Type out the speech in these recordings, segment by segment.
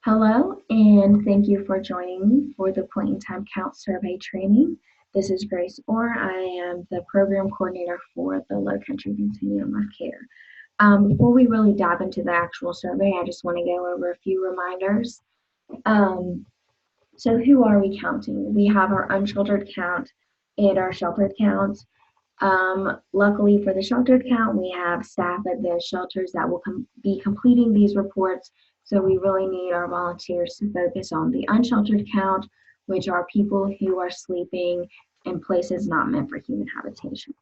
Hello, and thank you for joining me for the Point in Time Count survey training. This is Grace Orr. I am the program coordinator for the Low Country Continuum of Care. Before we really dive into the actual survey, I just want to go over a few reminders. So who are we counting? We have our unsheltered count and our sheltered count. Luckily for the sheltered count, we have staff at the shelters that will be completing these reports. So we really need our volunteers to focus on the unsheltered count, which are people who are sleeping in places not meant for human habitation.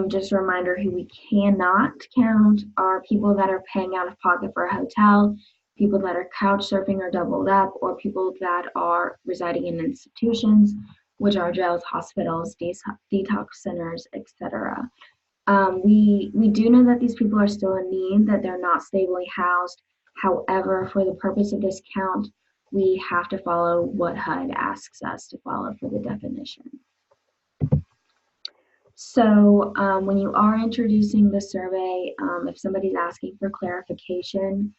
Just a reminder, who we cannot count are people that are paying out of pocket for a hotel, people that are couch surfing or doubled up, or people that are residing in institutions, which are jails, hospitals, detox centers, etc. We do know that these people are still in need, that they're not stably housed. However, for the purpose of this count, we have to follow what HUD asks us to follow for the definition. So when you are introducing the survey, if somebody's asking for clarification,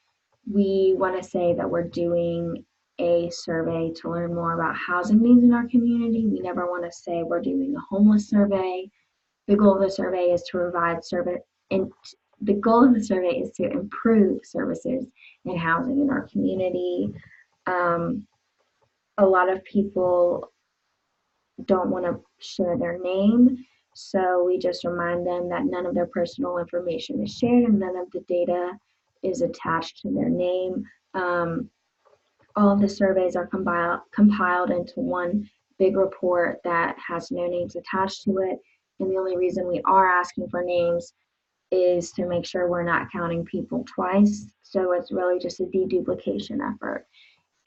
we want to say that we're doing a survey to learn more about housing needs in our community. We never want to say we're doing a homeless survey. The goal of the survey is to provide service, and the goal of the survey is to improve services and housing in our community. A lot of people don't want to share their name, so we just remind them that none of their personal information is shared and none of the data is attached to their name. All of the surveys are compiled into one big report that has no names attached to it. And the only reason we are asking for names is to make sure we're not counting people twice. So it's really just a deduplication effort.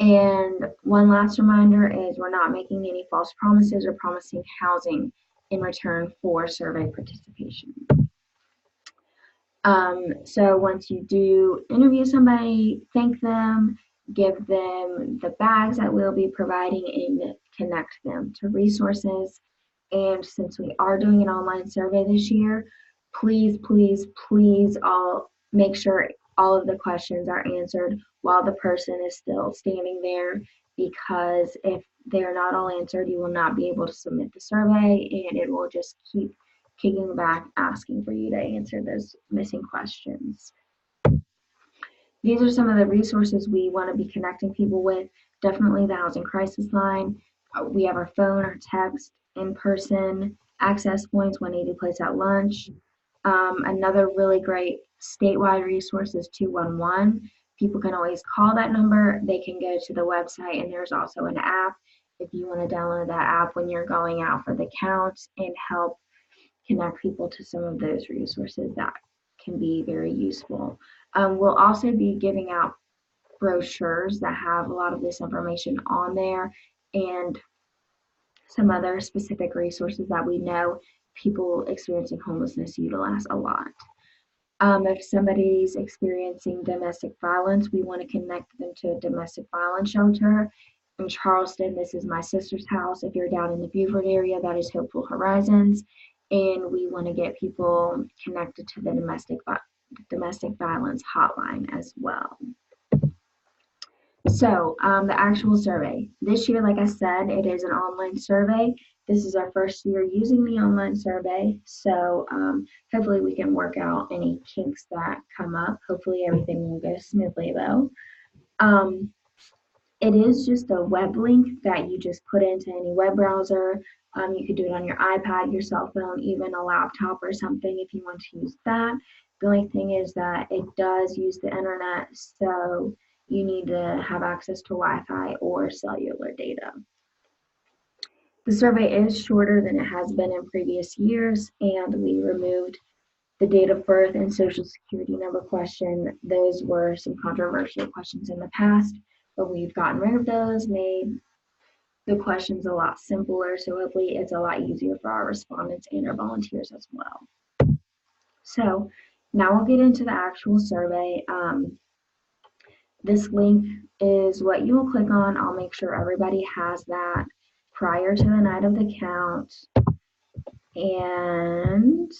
And one last reminder is we're not making any false promises or promising housing in return for survey participation. So once you do interview somebody, thank them, give them the bags that we'll be providing, and connect them to resources. And since we are doing an online survey this year, please, please, please all make sure all of the questions are answered while the person is still standing there, because if they're not all answered, you will not be able to submit the survey and it will just keep kicking back asking for you to answer those missing questions. These are some of the resources we want to be connecting people with. Definitely the Housing Crisis Line. We have our phone, our text, in-person access points when needed place at lunch. Another really great statewide resource is 211. People can always call that number. They can go to the website, and there's also an app if you want to download that app when you're going out for the count and help connect people to some of those resources that can be very useful. We'll also be giving out brochures that have a lot of this information on there and some other specific resources that we know people experiencing homelessness utilize a lot. If somebody's experiencing domestic violence, we want to connect them to a domestic violence shelter. In Charleston, this is My Sister's House. If you're down in the Beaufort area, that is Hopeful Horizons. And we want to get people connected to the domestic violence hotline as well. So the actual survey. This year, like I said, it is an online survey. This is our first year using the online survey. So hopefully we can work out any kinks that come up. Hopefully everything will go smoothly though. It is just a web link that you just put into any web browser. You could do it on your iPad, your cell phone, even a laptop or something if you want to use that. The only thing is that it does use the internet, so you need to have access to Wi-Fi or cellular data. The survey is shorter than it has been in previous years, and we removed the date of birth and social security number question. Those were some controversial questions in the past, but we've gotten rid of those, made the questions a lot simpler, so hopefully it's a lot easier for our respondents and our volunteers as well. So now we'll get into the actual survey. This link is what you will click on. I'll make sure everybody has that prior to the night of the count. And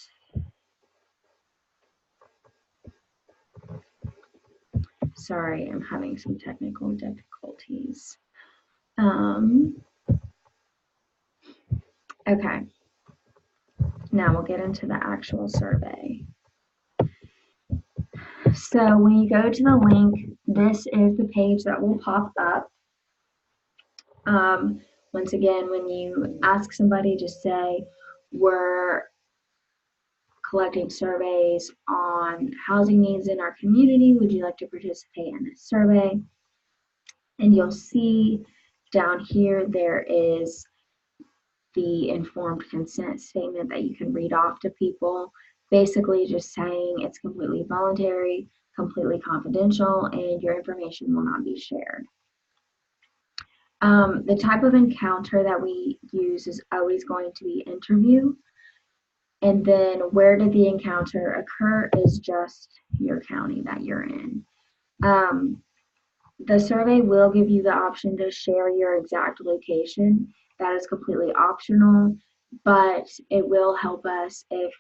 Sorry, I'm having some technical difficulties. Okay, now we'll get into the actual survey. So when you go to the link, this is the page that will pop up. Once again, when you ask somebody, just say, we're collecting surveys on housing needs in our community. Would you like to participate in this survey? And you'll see down here, there is the informed consent statement that you can read off to people, basically just saying it's completely voluntary, completely confidential, and your information will not be shared. The type of encounter that we use is always going to be interview. And then where did the encounter occur is just your county that you're in. The survey will give you the option to share your exact location. That is completely optional, but it will help us if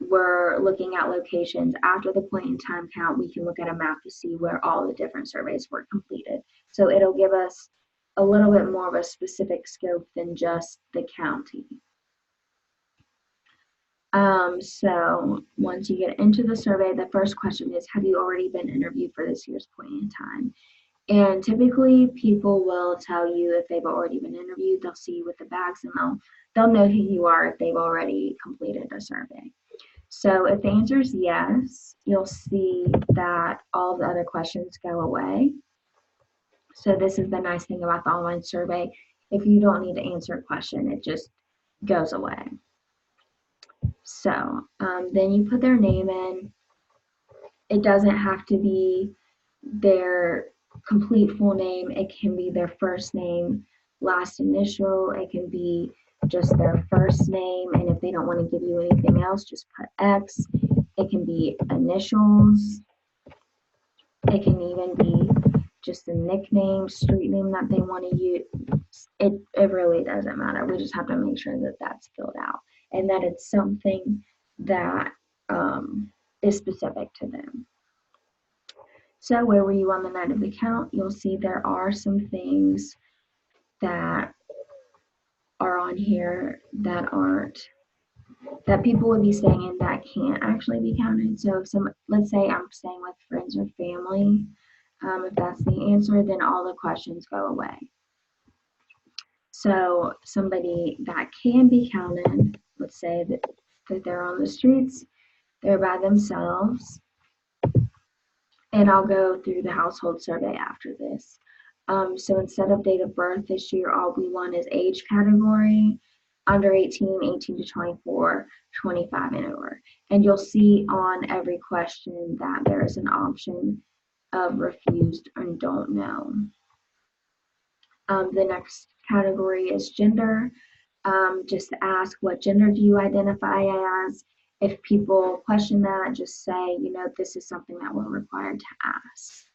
we're looking at locations after the point in time count. We can look at a map to see where all the different surveys were completed. So it'll give us a little bit more of a specific scope than just the county. So once you get into the survey, the first question is, have you already been interviewed for this year's point in time? And typically people will tell you if they've already been interviewed. They'll see you with the bags and they'll know who you are if they've already completed a survey. So if the answer is yes, you'll see that all the other questions go away. So this is the nice thing about the online survey. If you don't need to answer a question, it just goes away. So then you put their name in. It doesn't have to be their complete full name. It can be their first name, last initial. It can be just their first name. And if they don't want to give you anything else, just put X. It can be initials. It can even be just a nickname, street name that they want to use. It really doesn't matter. We just have to make sure that that's filled out and that it's something that is specific to them. So where were you on the night of the count? You'll see there are some things that are on here that people would be staying in that can't actually be counted. So if let's say I'm staying with friends or family, if that's the answer, then all the questions go away. So somebody that can be counted, let's say that they're on the streets, they're by themselves, and I'll go through the household survey after this. So instead of date of birth this year, all we want is age category, under 18, 18 to 24, 25 and over. And you'll see on every question that there is an option of refused and don't know. The next category is gender. Just ask, what gender do you identify as? If people question that, just say, this is something that we're required to ask.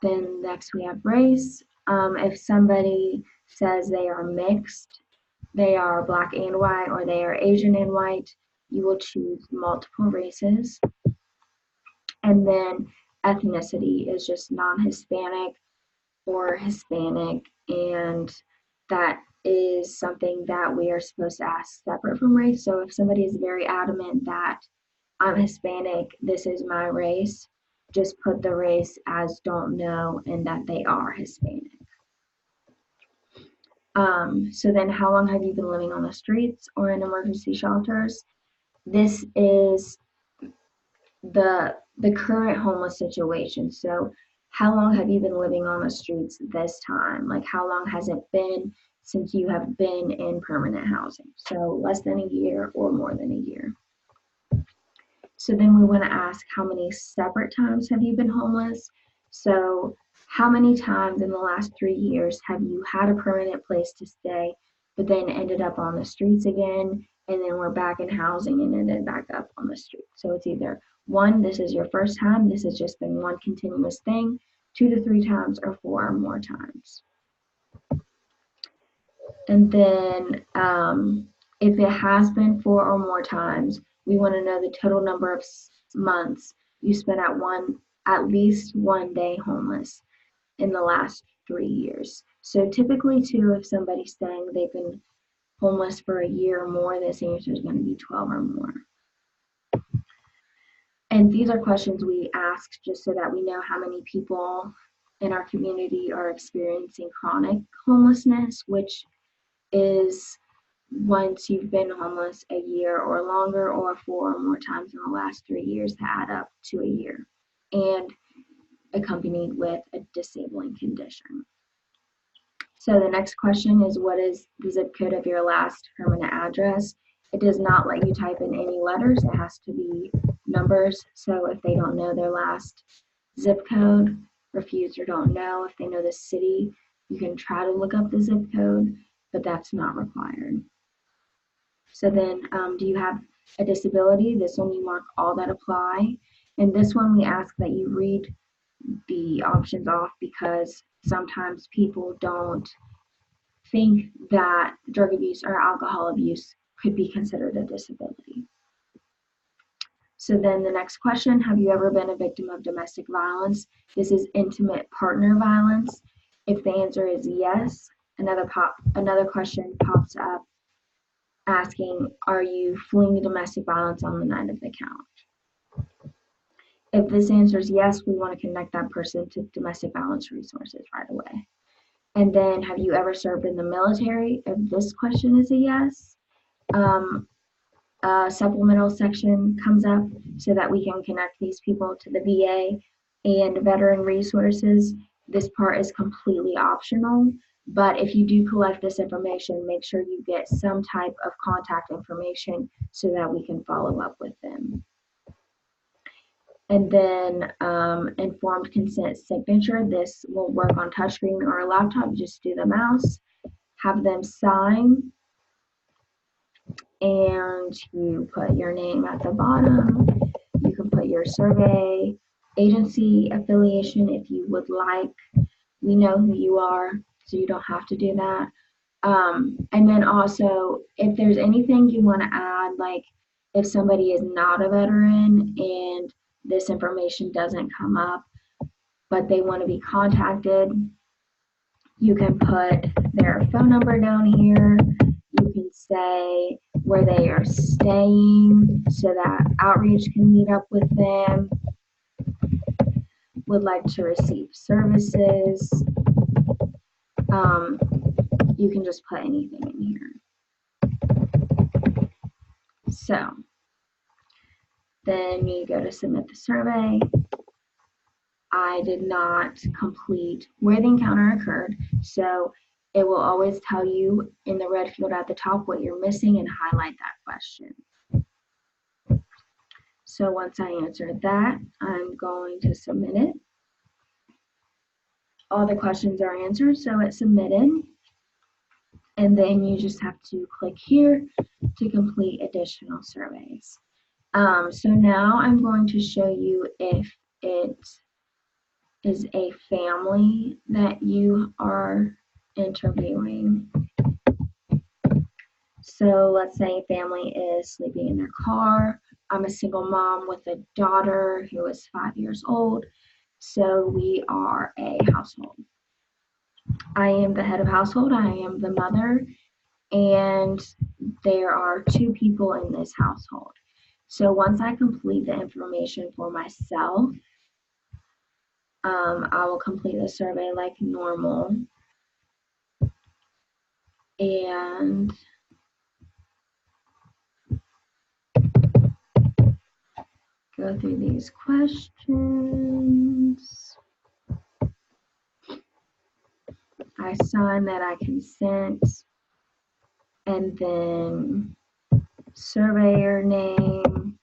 Then next we have race. If somebody says they are mixed, they are black and white, or they are Asian and white, you will choose multiple races. And then ethnicity is just non-Hispanic or Hispanic, and that is something that we are supposed to ask separate from race. So if somebody is very adamant that I'm Hispanic, this is my race, just put the race as don't know and that they are Hispanic. So then how long have you been living on the streets or in emergency shelters? This is the current homeless situation. So how long have you been living on the streets this time? Like how long has it been since you have been in permanent housing? So less than a year or more than a year. So then we want to ask, how many separate times have you been homeless? So how many times in the last 3 years have you had a permanent place to stay, but then ended up on the streets again, and then we're back in housing and ended back up on the street? So it's either 1, this is your first time, this has just been one continuous thing, 2 to 3 times, or 4 or more times. And then if it has been 4 or more times, we want to know the total number of months you spent at one at least 1 day homeless in the last 3 years. So typically too, if somebody's saying they've been homeless for a year or more, this answer is going to be 12 or more. And these are questions we ask just so that we know how many people in our community are experiencing chronic homelessness, which is once you've been homeless a year or longer, or 4 or more times in the last 3 years to add up to a year, and accompanied with a disabling condition. So the next question is, what is the zip code of your last permanent address? It does not let you type in any letters. It has to be numbers. So if they don't know their last zip code, refuse or don't know, if they know the city, you can try to look up the zip code, but that's not required. So then, do you have a disability? This one you mark all that apply. And this one we ask that you read the options off because sometimes people don't think that drug abuse or alcohol abuse could be considered a disability. So then the next question, have you ever been a victim of domestic violence? This is intimate partner violence. If the answer is yes, another question pops up asking, are you fleeing domestic violence on the night of the count? If this answer is yes, we want to connect that person to domestic violence resources right away. And then, have you ever served in the military? If this question is a yes, a supplemental section comes up so that we can connect these people to the VA and veteran resources. This part is completely optional, but if you do collect this information, make sure you get some type of contact information so that we can follow up with them. And then informed consent signature. This will work on touchscreen or a laptop. Just do the mouse, have them sign, and you put your name at the bottom. You can put your survey agency affiliation if you would like. We know who you are, so you don't have to do that. And then also, if there's anything you want to add, like if somebody is not a veteran and this information doesn't come up, but they want to be contacted, you can put their phone number down here. You can say where they are staying so that outreach can meet up with them. Would like to receive services. You can just put anything in here. So then you go to submit the survey. I did not complete where the encounter occurred, so it will always tell you in the red field at the top what you're missing and highlight that question. So once I answered that, I'm going to submit it. All the questions are answered, so it's submitted. And then you just have to click here to complete additional surveys. So now I'm going to show you if it is a family that you are interviewing. So let's say a family is sleeping in their car. I'm a single mom with a daughter who is 5 years old. So we are a household. I am the head of household. I am the mother, and there are 2 people in this household. So once I complete the information for myself, I will complete the survey like normal and go through these questions. I sign that I consent, and then surveyor name.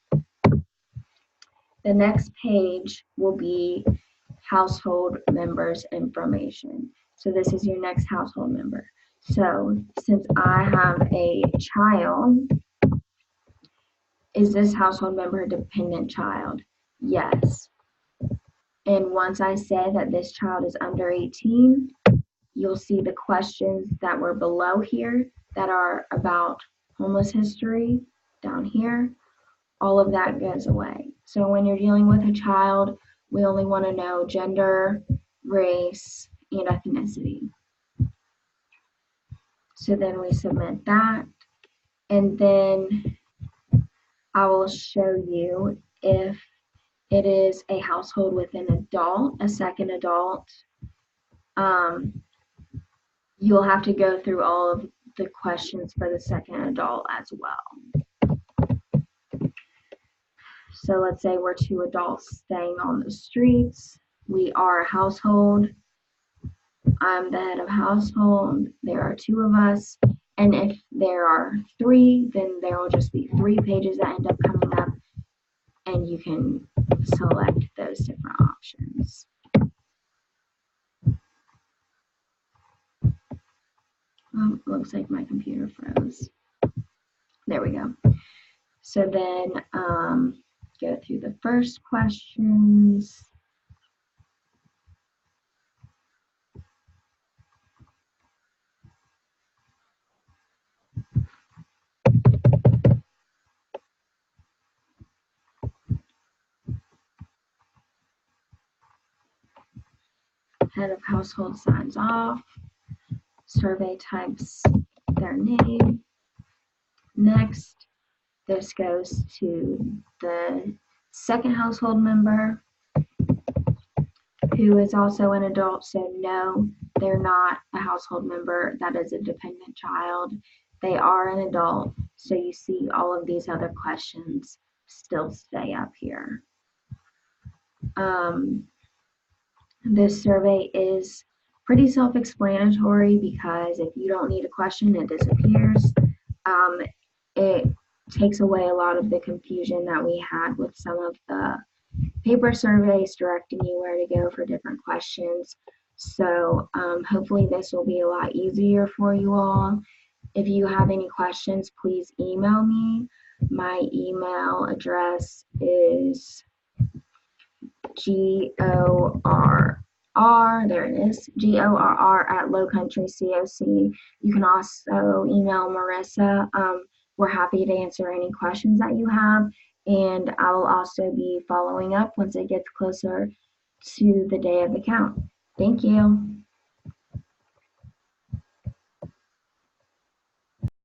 The next page will be household members information. So this is your next household member. So since I have a child, is this household member a dependent child? Yes. And once I say that this child is under 18, you'll see the questions that were below here that are about homeless history down here. All of that goes away. So when you're dealing with a child We only want to know gender, race, and ethnicity. So then we submit that, and then I will show you if it is a household with an adult, a second adult. You'll have to go through all of the questions for the second adult as well. So let's say we're two adults staying on the streets. We are a household. I'm the head of household. There are two of us. And if there are three, then there will just be 3 pages that end up coming up, and you can select those different options. Looks like my computer froze. There we go. So then go through the first questions. Head of household signs off. Survey types their name. Next, this goes to the second household member, who is also an adult. So no, they're not a household member. That is a dependent child. They are an adult. So you see all of these other questions still stay up here. This survey is pretty self-explanatory because if you don't need a question, it disappears. It takes away a lot of the confusion that we had with some of the paper surveys directing you where to go for different questions. So hopefully this will be a lot easier for you all. If you have any questions, please email me. My email address is there it is, GORR@lowcountrycoc. You can also email Marissa. We're happy to answer any questions that you have, and I will also be following up once it gets closer to the day of the count. Thank you.